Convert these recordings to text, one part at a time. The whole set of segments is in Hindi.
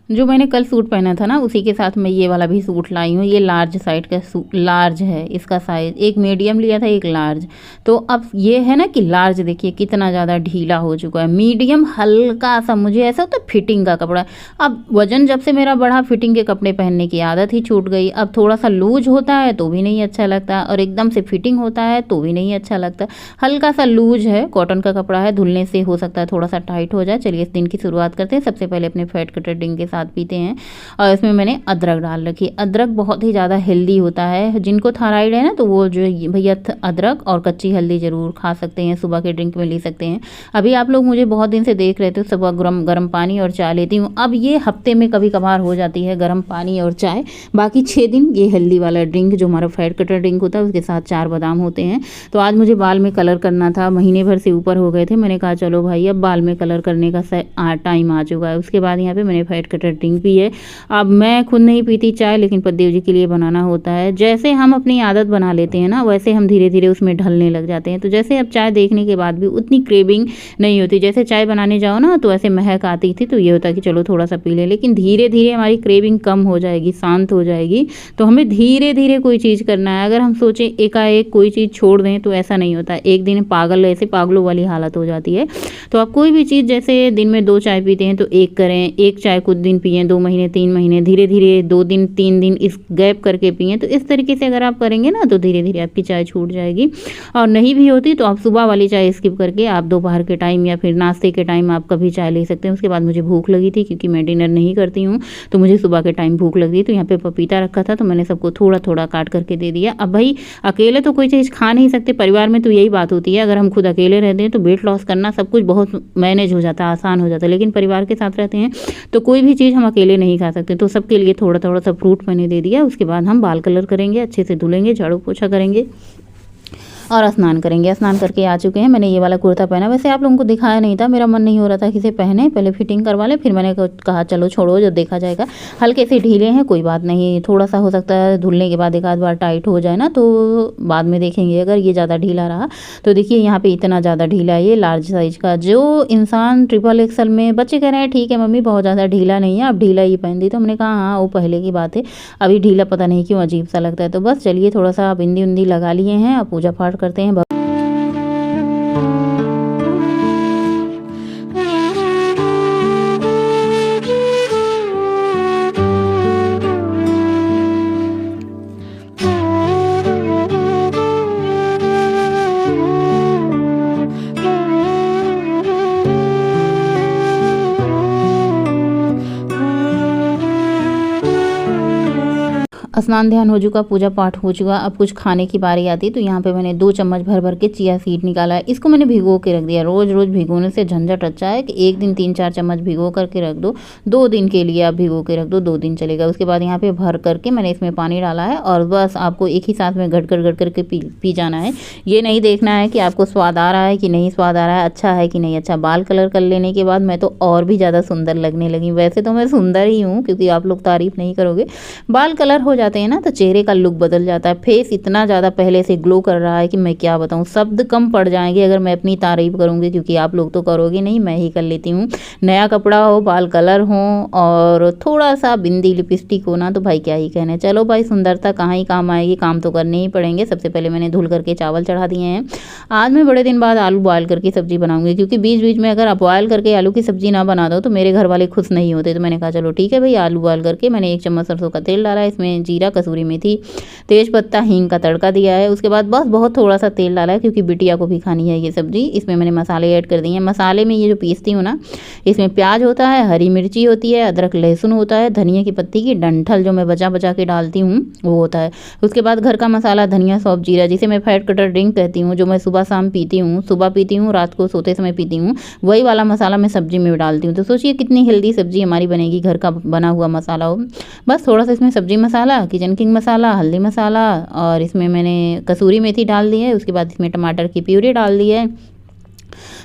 जो मैंने कल सूट पहना था ना उसी के साथ मैं ये वाला भी सूट लाई हूँ। ये लार्ज साइड का लार्ज है इसका साइज़, एक मीडियम लिया था एक लार्ज। तो अब ये है ना कि लार्ज देखिए कितना ज़्यादा ढीला हो चुका है, मीडियम हल्का सा मुझे ऐसा होता है फिटिंग का कपड़ा। अब वजन जब से मेरा बढ़ा फिटिंग के कपड़े पहनने की आदत ही छूट गई। अब थोड़ा सा लूज होता है तो भी नहीं अच्छा लगता और एकदम से फिटिंग होता है तो भी नहीं अच्छा लगता। हल्का सा लूज है, कॉटन का कपड़ा है, धुलने से हो सकता है थोड़ा सा टाइट हो जाए। चलिए इस दिन की शुरुआत करते हैं। सबसे पहले अपने फैट कटर ड्रिंक के साथ पीते हैं और इसमें मैंने अदरक डाल रखी है। अदरक बहुत ही ज़्यादा हेल्दी होता है, जिनको थायराइड है ना तो वो जो भैया अदरक और कच्ची हल्दी ज़रूर खा सकते हैं, सुबह के ड्रिंक में ले सकते हैं। अभी आप लोग मुझे बहुत दिन से देख रहे थे सुबह गर्म पानी और चाय लेती हूँ। अब ये हफ्ते में कभी कभार हो जाती है गर्म पानी और चाय, बाकी 6 दिन ये हेल्दी वाला ड्रिंक जो हमारा फैट कटर ड्रिंक होता है उसके साथ 4 बादाम होते हैं। तो आज मुझे बाल में कलर करना था, महीने भर से ऊपर हो गए थे। मैंने कहा चलो भाई अब बाल में कलर करने का टाइम आ चुका है। उसके बाद यहाँ पे मैंने फैट कटर ड्रिंक पी है। अब मैं खुद नहीं पीती चाय, लेकिन पतिदेव जी के लिए बनाना होता है। जैसे हम अपनी आदत बना लेते हैं ना वैसे हम धीरे धीरे उसमें ढलने लग जाते हैं। तो जैसे अब चाय देखने के बाद भी उतनी क्रेविंग नहीं होती। जैसे चाय बनाने जाओ ना तो ऐसे महक आती थी तो ये होता कि चलो थोड़ा सा पी लें, लेकिन धीरे धीरे हमारी क्रेविंग कम हो जाएगी, शांत हो जाएगी। तो हमें धीरे धीरे कोई चीज़ करना है। अगर हम सोचें एकाएक कोई चीज़ छोड़ दें तो ऐसा नहीं होता। एक दिन पागल ऐसे पागलों वाली हालत हो जाती है। तो आप कोई भी चीज़ जैसे दिन में 2 चाय पीते हैं तो एक करें, एक चाय कुछ दिन पिएं, 2 महीने 3 महीने, धीरे धीरे 2 दिन 3 दिन इस गैप करके पिएं। तो इस तरीके से अगर आप करेंगे ना तो धीरे धीरे आपकी चाय छूट जाएगी। और नहीं भी होती तो आप सुबह वाली चाय स्किप करके आप दोपहर के टाइम या फिर नाश्ते के टाइम आप कभी चाय ले सकते हैं। उसके बाद मुझे भूख लगी थी क्योंकि मैं डिनर नहीं करती हूँ तो मुझे सुबह के टाइम भूख लगी, तो यहाँ पे पपीता रखा था तो मैंने सबको थोड़ा थोड़ा काट करके दे दिया। अब भाई अकेले तो कोई चीज़ खा नहीं सकते, परिवार में तो यही बात होती है। अगर हम खुद अकेले रहते हैं तो वेट लॉस करना सब कुछ बहुत मैनेज हो जाता है, आसान हो जाता है, लेकिन परिवार के साथ रहते हैं तो कोई भी चीज़ हम अकेले नहीं खा सकते। तो सबके लिए थोड़ा थोड़ा सा फ्रूट मैंने दे दिया। उसके बाद हम बाल कलर करेंगे, अच्छे से धुलेंगे, झाड़ू पोछा करेंगे और स्नान करेंगे। स्नान करके आ चुके हैं। मैंने ये वाला कुर्ता पहना, वैसे आप लोगों को दिखाया नहीं था, मेरा मन नहीं हो रहा था किसे पहने, पहले फिटिंग करवा ले, फिर मैंने कहा चलो छोड़ो जब देखा जाएगा। हल्के से ढीले हैं कोई बात नहीं, थोड़ा सा हो सकता है धुलने के बाद एक आध बार टाइट हो जाए ना तो बाद में देखेंगे। अगर ये ज़्यादा ढीला रहा तो देखिए यहाँ पर इतना ज़्यादा ढीला है ये लार्ज साइज़ का। जो इंसान XXL में, बच्चे कह रहे हैं ठीक है मम्मी बहुत ज़्यादा ढीला नहीं है, आप ढीला ही पहन दी। तो हमने कहा हाँ वो पहले की बात है, अभी ढीला पता नहीं क्यों अजीब सा लगता है। तो बस चलिए थोड़ा सा बिंदी उंदी लगा लिए हैं, अब पूजा पाठ करते हैं। स्नान ध्यान हो चुका, पूजा पाठ हो चुका, अब कुछ खाने की बारी आती। तो यहाँ पे मैंने 2 चम्मच भर भर के चिया सीड निकाला है। इसको मैंने भिगो के रख दिया। रोज़ रोज़ भिगोने से झंझट अच्छा है कि एक दिन 3-4 चम्मच भिगो करके रख दो, 2 दिन के लिए आप भिगो के रख दो, 2 दिन चलेगा। उसके बाद यहाँ पे भर करके मैंने इसमें पानी डाला है और बस आपको एक ही साथ में घट करके पी जाना है। ये नहीं देखना है कि आपको स्वाद आ रहा है कि नहीं स्वाद आ रहा है, अच्छा है कि नहीं अच्छा। बाल कलर कर लेने के बाद मैं तो और भी ज़्यादा सुंदर लगने लगी। वैसे तो मैं सुंदर ही हूँ क्योंकि आप लोग तारीफ़ नहीं करोगे, बाल कलर हो जाते हैं ना तो चेहरे का लुक बदल जाता है। फेस इतना ज़्यादा पहले से ग्लो कर रहा है कि मैं क्या बताऊँ, शब्द कम पड़ जाएंगे अगर मैं अपनी तारीफ़ करूँगी, क्योंकि आप लोग तो करोगे नहीं, मैं ही कर लेती हूँ। नया कपड़ा हो, बाल कलर हो और थोड़ा सा बिंदी लिपस्टिक हो ना तो भाई क्या ही कहने। चलो भाई सुंदरता कहाँ ही काम आएगी, काम तो करने ही पड़ेंगे। सबसे पहले मैंने धुल करके चावल चढ़ा दिए हैं। आज मैं बड़े दिन बाद आलू बॉयल करके सब्ज़ी बनाऊँगी, क्योंकि बीच बीच में अगर आप बॉयल करके आलू की सब्ज़ी ना बना दो तो मेरे घर वाले खुश नहीं होते। तो मैंने कहा चलो ठीक है भाई, आलू बॉयल करके मैंने 1 चम्मच सरसों का तेल डाला है, इसमें जीरा, कसूरी मेथी, तेज पत्ता, हींग का तड़का दिया है। उसके बाद बस बहुत थोड़ा सा तेल डाला है क्योंकि बिटिया को भी खानी है ये सब्ज़ी। इसमें मैंने मसाले ऐड कर दिए हैं। मसाले में ये जो पीसती हूँ ना, इसमें प्याज होता है, हरी मिर्ची होती है, अदरक लहसुन होता है, धनिया की पत्ती की डंठल जो मैं बचा बचा के डालती हूँ वो होता है। उसके बाद घर का मसाला, धनिया, सौंफ, जीरा, जिसे मैं फैट कटर ड्रिंक कहती हूँ, जो मैं सुबह शाम पीती हूँ, सुबह पीती हूँ, रात को सोते समय पीती हूँ, वही वाला मसाला मैं सब्जी में डालती हूँ। तो सोचिए कितनी हेल्दी सब्जी हमारी बनेगी, घर का बना हुआ मसाला हो। बस थोड़ा सा इसमें सब्जी मसाला, किचन किंग मसाला, हल्दी मसाला और इसमें मैंने कसूरी मेथी डाल दी है। उसके बाद इसमें टमाटर की प्यूरी डाल दी है।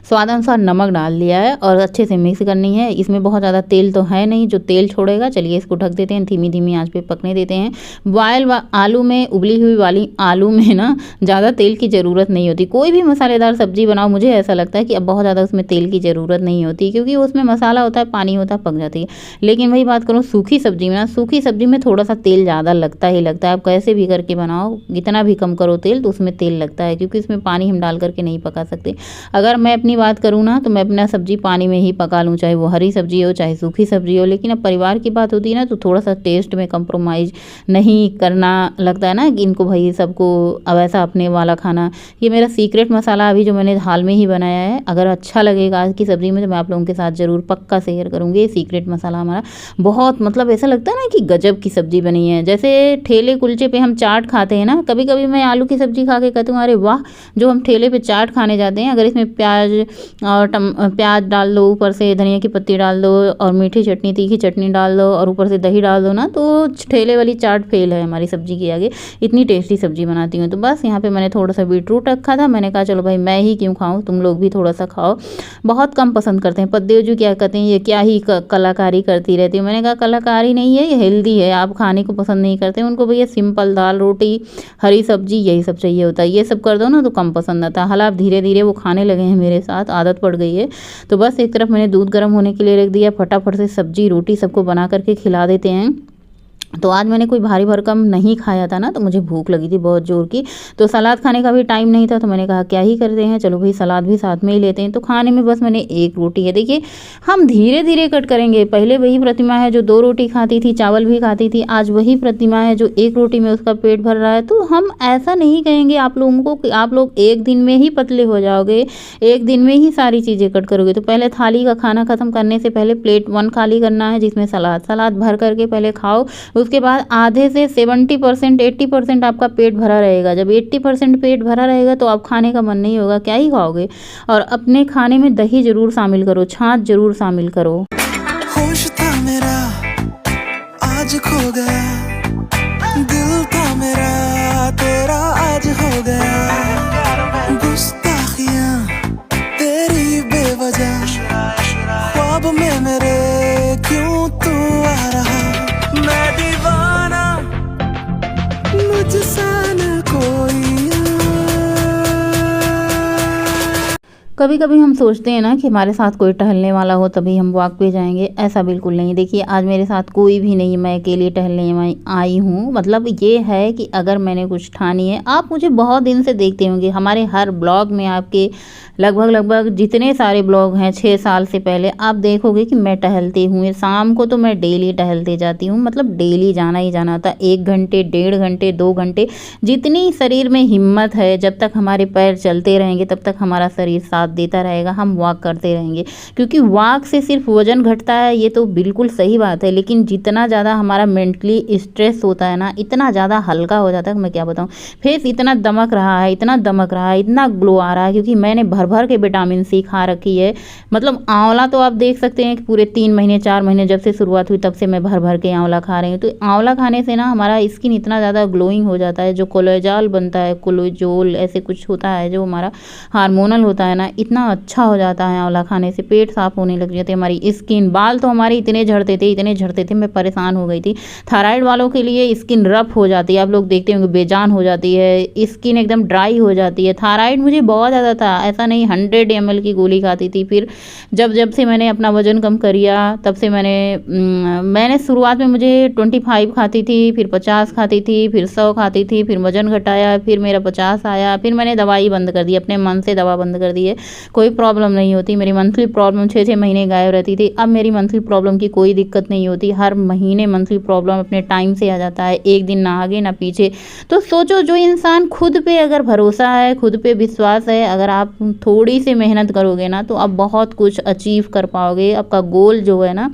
स्वाद अनुसार नमक डाल दिया है और अच्छे से मिक्स करनी है। इसमें बहुत ज़्यादा तेल तो है नहीं जो तेल छोड़ेगा। चलिए इसको ढक देते हैं, धीमी धीमी आंच पे पकने देते हैं। बॉयल आलू में, उबली हुई वाली आलू में ना ज़्यादा तेल की ज़रूरत नहीं होती। कोई भी मसालेदार सब्जी बनाओ, मुझे ऐसा लगता है कि अब बहुत ज़्यादा उसमें तेल की ज़रूरत नहीं होती, क्योंकि उसमें मसाला होता है, पानी होता है, पक जाती है। लेकिन वही बात करूँ सूखी सब्जी में ना, सूखी सब्जी में थोड़ा सा तेल ज़्यादा लगता ही लगता है। आप कैसे भी करके बनाओ, कितना भी कम करो तेल, तो उसमें तेल लगता है, क्योंकि इसमें पानी हम डाल करके नहीं पका सकते। अगर मैं अपनी बात करूँ ना, तो मैं अपना सब्जी पानी में ही पका लूँ, चाहे वो हरी सब्जी हो चाहे सूखी सब्जी हो। लेकिन अब परिवार की बात होती है ना, तो थोड़ा सा टेस्ट में कंप्रोमाइज़ नहीं करना लगता है ना, कि इनको भाई सबको अब ऐसा अपने वाला खाना। ये मेरा सीक्रेट मसाला अभी जो मैंने हाल में ही बनाया है, अगर अच्छा लगेगा आज की सब्ज़ी में तो मैं आप लोगों के साथ ज़रूर पक्का शेयर करूँगी। ये सीक्रेट मसाला हमारा बहुत, मतलब ऐसा लगता है ना कि गजब की सब्ज़ी बनी है। जैसे ठेले कुलचे पे हम चाट खाते हैं ना, कभी कभी मैं आलू की सब्ज़ी खा के कहती हूँ अरे वाह, जो हम ठेले पे चाट खाने जाते हैं, अगर इसमें प्याज डाल दो, ऊपर से धनिया की पत्ती डाल दो और मीठी चटनी तीखी चटनी डाल दो और ऊपर से दही डाल दो ना, तो ठेले वाली चाट फेल है हमारी सब्जी के आगे। इतनी टेस्टी सब्जी बनाती हूँ। तो बस यहाँ पे मैंने थोड़ा सा बीटरूट रखा था, मैंने कहा चलो भाई मैं ही क्यों खाऊँ, तुम लोग भी थोड़ा सा खाओ। बहुत कम पसंद करते हैं। पद्देव जी क्या कहते हैं, ये क्या ही कलाकारी करती रहती है। मैंने कहा कलाकारी नहीं है, ये हेल्दी है। आप खाने को पसंद नहीं करते, उनको भैया सिंपल दाल रोटी हरी सब्जी यही सब चाहिए होता है। ये सब कर दो ना तो कम पसंद आता है। हालांकि धीरे धीरे वो खाने लगे हैं, मेरे साथ आदत पड़ गई है। तो बस एक तरफ मैंने दूध गर्म होने के लिए रख दिया, फटाफट से सब्जी रोटी सबको बना करके खिला देते हैं। तो आज मैंने कोई भारी भरकम नहीं खाया था ना, तो मुझे भूख लगी थी बहुत जोर की। तो सलाद खाने का भी टाइम नहीं था, तो मैंने कहा क्या ही करते हैं, चलो भाई सलाद भी साथ में ही लेते हैं। तो खाने में बस मैंने एक रोटी है। देखिए हम धीरे धीरे कट करेंगे। पहले वही प्रतिमा है जो 2 रोटी खाती थी, चावल भी खाती थी, आज वही प्रतिमा है जो 1 रोटी में उसका पेट भर रहा है। तो हम ऐसा नहीं कहेंगे आप लोगों को कि आप लोग एक दिन में ही पतले हो जाओगे, एक दिन में ही सारी चीज़ें कट करोगे। तो पहले थाली का खाना खत्म करने से पहले प्लेट 1 खाली करना है, जिसमें सलाद भर करके पहले खाओ। उसके बाद आधे से 70% 80% आपका पेट भरा रहेगा। जब 80% पेट भरा रहेगा तो आप खाने का मन नहीं होगा, क्या ही खाओगे। और अपने खाने में दही जरूर शामिल करो, छाछ जरूर शामिल करो। होश था मेरा आज खो गया, दिल था मेरा तेरा आज हो गया। गुस्ताखियां तेरी बेवजह, ख्वाब में मेरे क्यों तू आ रहा। मैं दीवाना मुझसा न कोई। कभी कभी हम सोचते हैं ना कि हमारे साथ कोई टहलने वाला हो तभी हम वॉक पे जाएंगे, ऐसा बिल्कुल नहीं। देखिए आज मेरे साथ कोई भी नहीं, मैं अकेले टहलने आई हूँ। मतलब ये है कि अगर मैंने कुछ ठानी है, आप मुझे बहुत दिन से देखते होंगे, हमारे हर ब्लॉग में आपके लगभग जितने सारे ब्लॉग हैं 6 साल से पहले, आप देखोगे कि मैं टहलती हूँ। शाम को तो मैं डेली टहलते जाती हूँ, मतलब डेली जाना ही जाना होता। 1 घंटे 1.5 घंटे 2 घंटे, जितनी शरीर में हिम्मत है, जब तक हमारे पैर चलते रहेंगे तब तक हमारा शरीर साथ देता रहेगा, हम वॉक करते रहेंगे। क्योंकि वॉक से सिर्फ वजन घटता है, ये तो बिल्कुल सही बात है, लेकिन जितना ज़्यादा हमारा मेंटली स्ट्रेस होता है ना, इतना ज़्यादा हल्का हो जाता है। मैं क्या बताऊँ, फेस इतना दमक रहा है, इतना दमक रहा है, इतना ग्लो आ रहा है, क्योंकि मैंने भर भर के विटामिन सी खा रखी है। मतलब आंवला तो आप देख सकते हैं कि पूरे 3 महीने 4 महीने जब से शुरुआत हुई तब से मैं भर भर के आंवला खा रही हूँ। तो आंवला खाने से ना हमारा स्किन इतना ज़्यादा ग्लोइंग हो जाता है, जो कोलेजॉल बनता है, कोलेजोल ऐसे कुछ होता है जो हमारा हार्मोनल होता है ना, इतना अच्छा हो जाता है आंवला खाने से। पेट साफ होने लग जाते हैं, हमारी स्किन, बाल तो हमारे इतने झड़ते थे, मैं परेशान हो गई थी। थायराइड वालों के लिए स्किन रफ हो जाती है, आप लोग देखते होंगे, बेजान हो जाती है, स्किन एकदम ड्राई हो जाती है। थायराइड मुझे बहुत ज़्यादा था, ऐसा नहीं, 100 ml की गोली खाती थी। फिर जब से मैंने अपना वजन कम करिया, तब से मैंने शुरुआत में मुझे 25 खाती थी, फिर 50 खाती थी, फिर 100 खाती थी, फिर वजन घटाया, फिर मेरा 50 आया, फिर मैंने दवाई बंद कर दी, अपने मन से दवा बंद कर दी है। कोई प्रॉब्लम नहीं होती। मेरी मंथली प्रॉब्लम 6-6 महीने गायब रहती थी, अब मेरी मंथली प्रॉब्लम की कोई दिक्कत नहीं होती। हर महीने मंथली प्रॉब्लम अपने टाइम से आ जाता है, एक दिन ना आगे ना पीछे। तो सोचो, जो इंसान खुद पे अगर भरोसा है, खुद पे विश्वास है, अगर आप थोड़ी सी मेहनत करोगे ना तो आप बहुत कुछ अचीव कर पाओगे। आपका गोल जो है ना,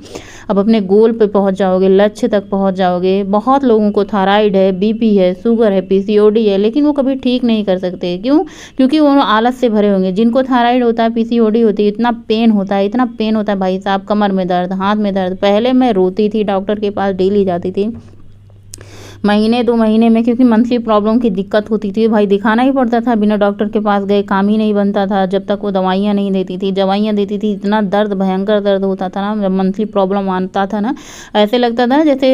आप अपने गोल पे पहुंच जाओगे, लक्ष्य तक पहुंच जाओगे। बहुत लोगों को थायराइड है, बीपी है, शुगर है, पीसीओडी है, लेकिन वो कभी ठीक नहीं कर सकते। क्यों? क्योंकि वो आलस से भरे होंगे। जिनको थायराइड होता है, पीसीओडी होती है, इतना पेन होता है भाई साहब, कमर में दर्द, हाथ में दर्द। पहले मैं रोती थी, डॉक्टर के पास डेली जाती थी, महीने 2 महीने में, क्योंकि मंथली प्रॉब्लम की दिक्कत होती थी भाई, दिखाना ही पड़ता था, बिना डॉक्टर के पास गए काम ही नहीं बनता था जब तक वो दवाइयाँ नहीं देती थी। दवाइयाँ देती थी, इतना दर्द, भयंकर दर्द होता था ना, जब मंथली प्रॉब्लम आता था ना, ऐसे लगता था जैसे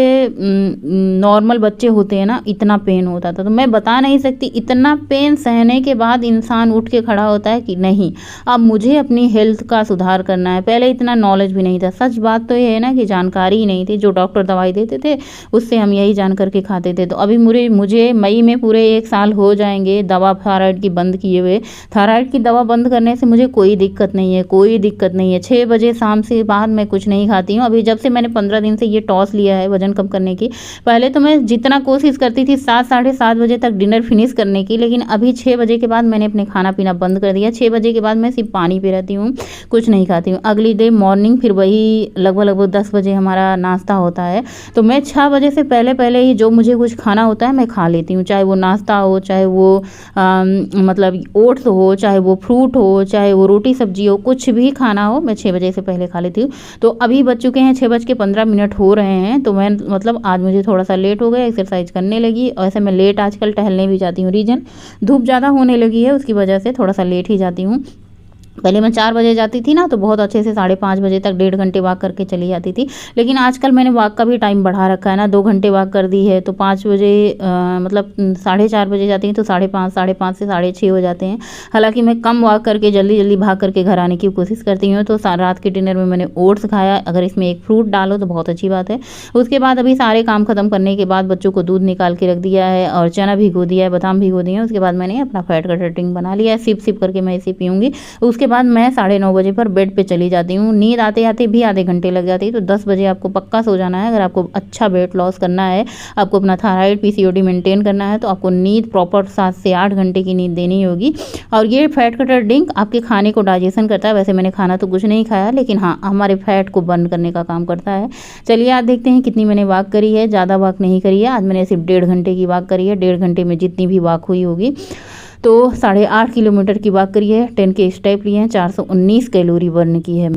नॉर्मल बच्चे होते हैं ना, इतना पेन होता था। तो मैं बता नहीं सकती, इतना पेन सहने के बाद इंसान उठ के खड़ा होता है कि नहीं, अब मुझे अपनी हेल्थ का सुधार करना है। पहले इतना नॉलेज भी नहीं था, सच बात तो ये है ना कि जानकारी ही नहीं थी। जो डॉक्टर दवाई देते थे उससे हम यही जान करके खाते थे। तो अभी मुझे मई में पूरे 1 साल हो जाएंगे दवा थायराइड की बंद किए हुए। थायराइड की दवा बंद करने से मुझे कोई दिक्कत नहीं है, कोई दिक्कत नहीं है। 6 बजे शाम से बाद मैं कुछ नहीं खाती हूँ। अभी जब से मैंने 15 दिन से ये टॉस लिया है वजन कम करने की, पहले तो मैं जितना कोशिश करती थी 7 साढ़े 7 बजे तक डिनर फिनिश करने की, लेकिन अभी 6 बजे के बाद मैंने अपने खाना पीना बंद कर दिया। 6 बजे के बाद मैं सिर्फ पानी पी रहती हूँ, कुछ नहीं खाती हूँ। अगली डे मॉर्निंग फिर वही लगभग 10 बजे हमारा नाश्ता होता है। तो मैं 6 बजे से पहले ही जो मुझे कुछ खाना होता है मैं खा लेती हूँ, चाहे वो नाश्ता हो, चाहे वो मतलब ओट्स हो, चाहे वो फ्रूट हो, चाहे वो रोटी सब्जी हो, कुछ भी खाना हो मैं 6 बजे से पहले खा लेती हूँ। तो अभी बज चुके हैं 6:15 हो रहे हैं। तो मैं मतलब आज मुझे थोड़ा सा लेट हो गया, एक्सरसाइज करने लगी। ऐसे मैं लेट आजकल टहलने भी जाती हूँ, रीज़न धूप ज़्यादा होने लगी है, उसकी वजह से थोड़ा सा लेट ही जाती हूँ। पहले मैं 4 बजे जाती थी ना, तो बहुत अच्छे से 5:30 बजे तक 1.5 घंटे वॉक करके चली जाती थी। लेकिन आजकल मैंने वॉक का भी टाइम बढ़ा रखा है ना, 2 घंटे वॉक कर दी है। तो 5 बजे मतलब 4:30 बजे जाती हूँ तो 5:30 से 6:30 हो जाते हैं। हालांकि मैं कम वॉक करके जल्दी भाग करके घर आने की कोशिश करती हूँ। तो रात के डिनर में मैंने ओट्स खाया, अगर इसमें एक फ्रूट डालो तो बहुत अच्छी बात है। उसके बाद अभी सारे काम खत्म करने के बाद बच्चों को दूध निकाल के रख दिया है और चना भिगो दिया है, बादाम भिगो दिए हैं। उसके बाद मैंने अपना फैट कटर ड्रिंक बना लिया है, सिप करके मैं इसे पीऊँगी। उसके बाद मैं 9:30 बजे पर बेड पे चली जाती हूँ। नींद आते आते भी आधे घंटे लग जाती है। तो 10 बजे आपको पक्का सो जाना है। अगर आपको अच्छा वेट लॉस करना है, आपको अपना थायराइड पीसीओडी मेंटेन करना है, तो आपको नींद प्रॉपर 7 से 8 घंटे की नींद देनी होगी। और ये फैट कटर ड्रिंक आपके खाने को डाइजेशन करता है। वैसे मैंने खाना तो कुछ नहीं खाया, लेकिन हाँ हमारे फैट को बर्न करने का काम करता है। चलिए आज देखते हैं कितनी मैंने वॉक करी है। ज़्यादा वॉक नहीं करी है आज मैंने, सिर्फ 1.5 घंटे की वॉक करी है। 1.5 घंटे में जितनी भी वॉक हुई होगी, तो 8.5 किलोमीटर की वॉक करी है। 10 के स्टेप लिए हैं, 419 कैलोरी बर्न की है।